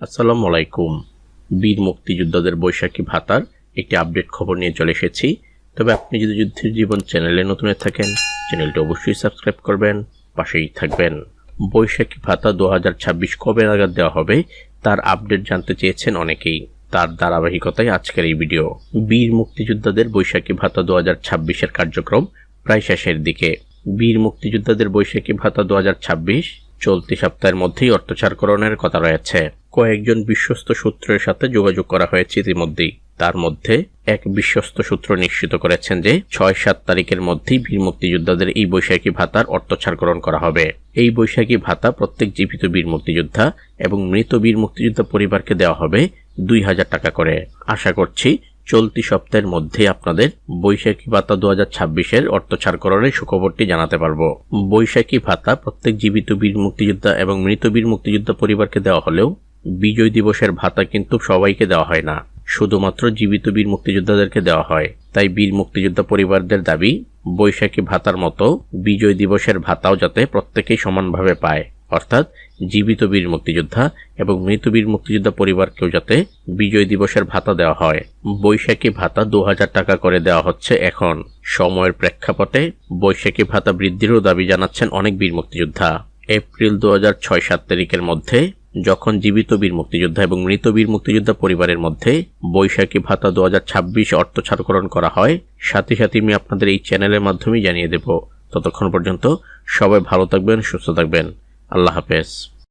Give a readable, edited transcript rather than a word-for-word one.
আসসালামু আলাইকুম। বীর মুক্তিযোদ্ধাদের বৈশাখী ভাতার একটি আপডেট খবর নিয়ে চলে এসেছি। তবে আপনি যদি যুদ্ধের জীবন চ্যানেলে নতুন হয়ে থাকেন, চ্যানেলটি অবশ্যই সাবস্ক্রাইব করবেন, পাশেই থাকবেন। বৈশাখী ভাতা 2026 কবে নাগাদ দেওয়া হবে তার আপডেট জানতে চেয়েছেন অনেকেই। তার ধারাবাহিকতায় আজকের এই ভিডিও। বীর মুক্তিযোদ্ধাদের বৈশাখী ভাতা 2026-এর কার্যক্রম প্রায় শেষের দিকে। বীর মুক্তিযোদ্ধাদের বৈশাখী ভাতা 2026 চলতি সপ্তাহের মধ্যেই অর্থচারকরণের কথা রয়েছে। কয়েকজন বিশ্বস্ত সূত্রের সাথে যোগাযোগ করা হয়েছে ইতিমধ্যেই। তার মধ্যে এক বিশ্বস্ত সূত্র নিশ্চিত করেছেন যে 6-7 তারিখের মধ্যেই বীর মুক্তিযোদ্ধাদের এই বৈশাখী ভাতার অর্থচারকরণ করা হবে। এই বৈশাখী ভাতা প্রত্যেক জীবিত বীর মুক্তিযোদ্ধা এবং মৃত বীর মুক্তিযোদ্ধা পরিবারকে দেওয়া হবে 2000 টাকা করে। আশা করছি চলতি সপ্তাহের মধ্যে আপনাদের বৈশাখী ভাতা 2026-এর অর্থচারকরণের সুখবরটি জানাতে পারবো। বৈশাখী ভাতা প্রত্যেক জীবিত বীর মুক্তিযোদ্ধা এবং মৃত বীর মুক্তিযোদ্ধা পরিবারকে দেওয়া হলেও বিজয় দিবসের ভাতা কিন্তু সবাইকে দেওয়া হয় না, শুধুমাত্র জীবিত বীর মুক্তিযোদ্ধাদেরকে দেওয়া হয়। তাই বীর মুক্তিযোদ্ধা পরিবারদের দাবি, বৈশাখী ভাতার মতো বিজয় দিবসের ভাতাও যাতে প্রত্যেকেই সমানভাবে পায়, অর্থাৎ জীবিত বীর মুক্তিযোদ্ধা এবং মৃত বীর মুক্তিযোদ্ধা পরিবারকেও যাতে বিজয় দিবসের ভাতা দেওয়া হয়। বৈশাখী ভাতা 2000 টাকা করে দেওয়া হচ্ছে এখন। সময়ের প্রেক্ষাপটে বৈশাখী ভাতা বৃদ্ধিরও দাবি জানাচ্ছেন অনেক বীর মুক্তিযোদ্ধা। এপ্রিল 2006-7 তারিখের মধ্যে যখন জীবিত বীর মুক্তিযোদ্ধা এবং মৃত বীর মুক্তিযোদ্ধা পরিবারের মধ্যে বৈশাখী ভাতা 2026 অর্থচারকরণ করা হয়, সাথে সাথে আমি আপনাদের এই চ্যানেলের মাধ্যমে জানিয়ে দেব। ততক্ষণ পর্যন্ত সবাই ভালো থাকবেন, সুস্থ থাকবেন। আল্লাহ হাফেজ।